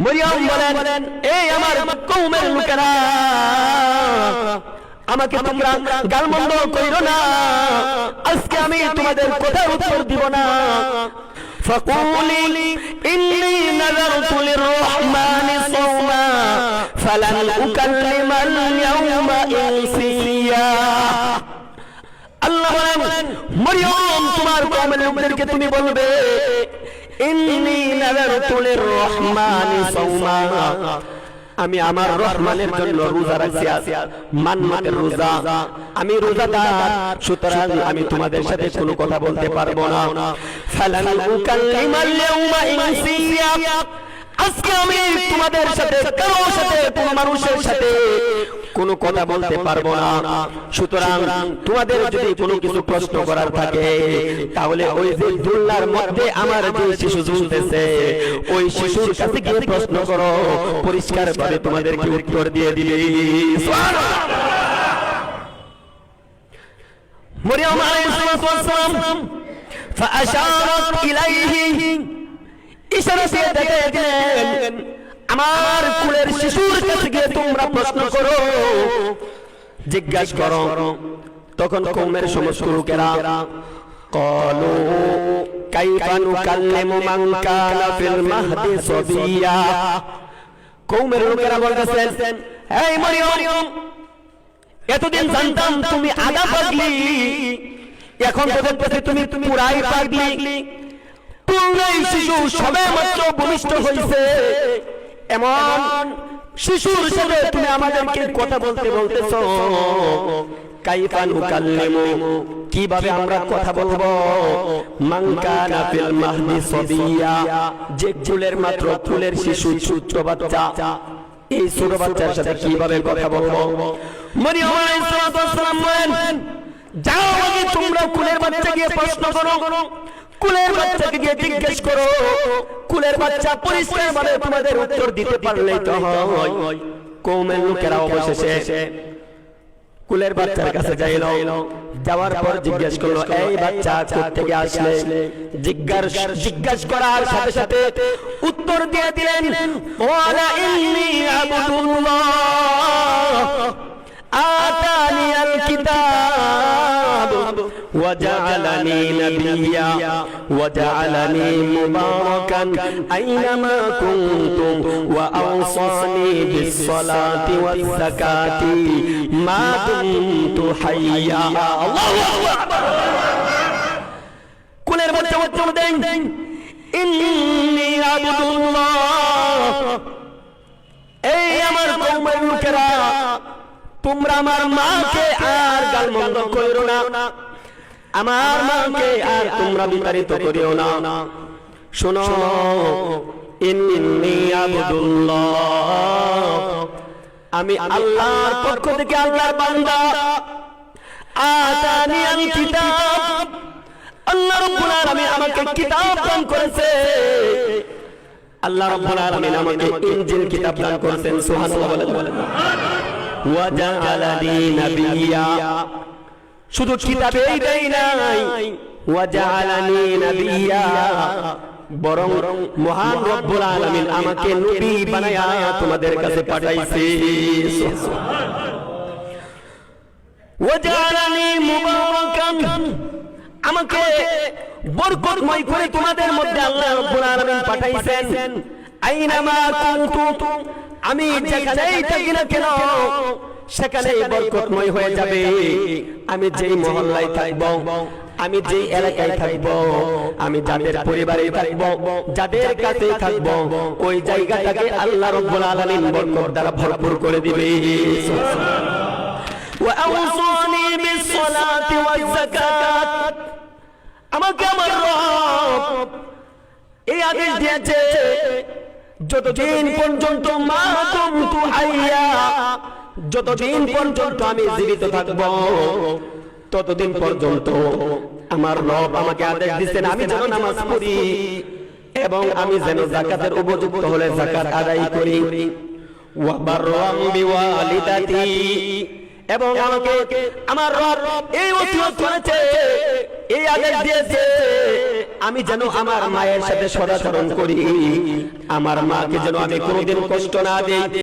মরিয়ম বলেন, এই আমার কওমের লোকেরা, আমাকে তোমরা গালমন্দ কইরো না, আজকে আমি তোমাদের কথার উত্তর দিব না। ফাকুলি ইন্নী নাযারতু লিররহমানি সাওমা ফালান উকাল্লিমাল ইয়াওমা ইনসিয়া। আল্লাহ বলেন, মরিয়ম তোমার কওমের লোকদেরকে তুমি বলবে, ইন্নী নাযারতু লিররহমানি সাওমা, আমি আমার রহমানের জন্য রোজা রাখছি, মান্নাতের রোজা, আমি রোজাদার, সুতরাং আমি তোমাদের সাথে কোনো কথা বলতে পারবো না। ফালান উকাল্লিমাল ইয়াওমা ইনসিয়া, আজকে আমি তোমাদের সাথে কারো সাথে কোনো মানুষের সাথে কোনো কথা বলতে পারবো না। সুতরাং তোমাদের যদি কোনো কিছু প্রশ্ন করার থাকে, তাহলে ওই যে দুল্লার মধ্যে আমার যে শিশু ঝুলতেছে, ওই শিশুর কাছে গিয়ে প্রশ্ন করো, পরিষ্কার ভাবে তোমাদেরকে উত্তর দিয়ে দিবে। মরিয়ম আলাইহিস সালাম ফাআশারাত ইলাইহি, ইশারা দিয়ে দেখেন আমার কুলের শিশুর কাছে গিয়ে তোমরা প্রশ্ন করো, জিজ্ঞাসা করো। তখন কওমের সমস্ত লোকেরা ক্বালু কাইফা নুকাল্লিমু মান কানা ফিল মাহদি সাবিয়া, কওমের লোকেরা বলতেছেন, এই মরিয়ম, এতদিন জানতাম তুমি আধা পাগলি, এখন তো দেখতেছি তুমি পুরাই পাগলি। পুরাই শিশু সবে মাত্র ভূমিষ্ঠ হয়েছে, এমন শিশুর সাথে তুমি আমাদেরকে কথা বলতে বলতেছো। কাইফা নুকাল্লিমু, কিভাবে আমরা কথা বলবো, মান কানা ফিল মাহদি সাবিয়া, যে কুলের মাত্র কুলের শিশু, ছোট বাচ্চা, এই ছোট বাচ্চার সাথে কিভাবে কথা বলবো? মরিয়ম আলাইহিস সালাম বলেন, যাও আগে তোমরা কুলের বাচ্চা গিয়ে প্রশ্ন করো, কুলের বাচ্চাকে গিয়ে জিজ্ঞেস করো, কুলের বাচ্চা পরিষ্কার ভাবে তোমাদের উত্তর দিতে পারলেই তো হয়। কওমের লোকেরা অবশেষে কুলের বাচ্চার কাছে যাইল, যাওয়ার পর জিজ্ঞেস করলো, এই বাচ্চা কোথা থেকে আসলে? জিজ্ঞাসা করার সাথে সাথে উত্তর দিয়ে দিলেন, ওয়ালা ইন্নী আবদুল্লাহ আতানিয়াল কিতাব ওয়াজআলানি নাবিয়্যা ওয়াজআলানি মুবারাকান আইনামা কুনতুম ওয়া আওসানি বিস-সালাতি ওয়াজ-যাকাতি মা দুমতু হাইয়্যা। আল্লাহু আকবার। কুলের বাচ্চা উত্তর দেন, ইন্নী আবদুল্লাহ, এই আমার কওমের লোকেরা, তোমরা আমার মাকে আর গালমন্দ কইরো না, আমার মাকে আর তোমরা বিতাড়িত করিও না। শোনো, ইন্নী আবদুল্লাহ, আমি আল্লাহর পক্ষ থেকে আল্লাহর বান্দা, আতানিয়াল কিতাব, আল্লাহ রাব্বুল আলামিন আমাকে কিতাব দান করেছে, আল্লাহ রাব্বুল আলামিন আমাকে ইনজিল কিতাব দান করেছেন। সুবহানাল্লাহ বলেন। ওয়াজআলানি নাবিয়্যা, শুধু কিতাবেই দেই নাই, ওয়াজআলানি নাবিয়্যা, বরং মহান রব্বুল আলামিন আমাকে নবী বানায়া তোমাদের কাছে পাঠাইছে। ওয়াজআলানি মুবারাকান, আমাকে বরকতময় করে তোমাদের মধ্যে আল্লাহ রব্বুল আলামিন পাঠাইছেন। আইনামা কুনতুম, আমি যেখানেই থাকি না কেন সেখানেই বরকতময় হয়ে যাবে। আমি যেই মহল্লায় থাকবো, আমি যেই এলাকায় থাকবো, আমি যাদের পরিবারে থাকবো, যাদের কাছে থাকবো, ওই জায়গাটাকে আল্লাহ রাব্বুল আলামিন বরকত দ্বারা ভরপুর করে দিবে। ওয়া আওসানি বিস-সালাতি ওয়াজ-যাকাত, আমাকে আমার রব এই আদেশ দিয়েছে, যতদিন পর্যন্ত মা দুমতু হাইয়া, যতদিন পর্যন্ত আমি জীবিত থাকবো, ততদিন পর্যন্ত আমার রব আমাকে আদেশ দিয়েছেন আমি যেন নামাজ পড়ি এবং আমি যেন যাকাতের উপযুক্ত হলে যাকাত আদায় করি। ওয়া বাররাম বিওয়ালিদাতি, এবং আমাকে আমার রব এই ওসিয়ত করেছে, এই আদেশ দিয়েছে আমি যেন আমার মায়ের সাথে সদাচরণ করি, আমার মাকে যেন আমি কোনোদিন কষ্ট না দেই।